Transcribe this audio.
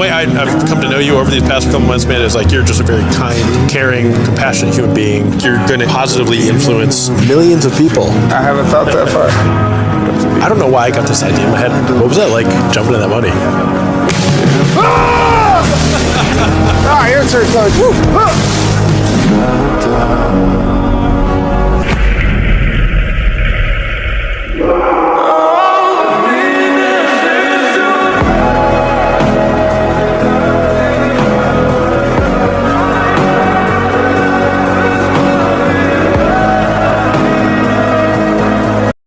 way I've come to know you over these past couple months, man, is like you're just a very kind, caring, compassionate human being. You're going to positively influence millions of people. I haven't thought that far. I don't know why I got this idea in my head. What was that like, jumping in that money? Ah, your turn, coach. Woo.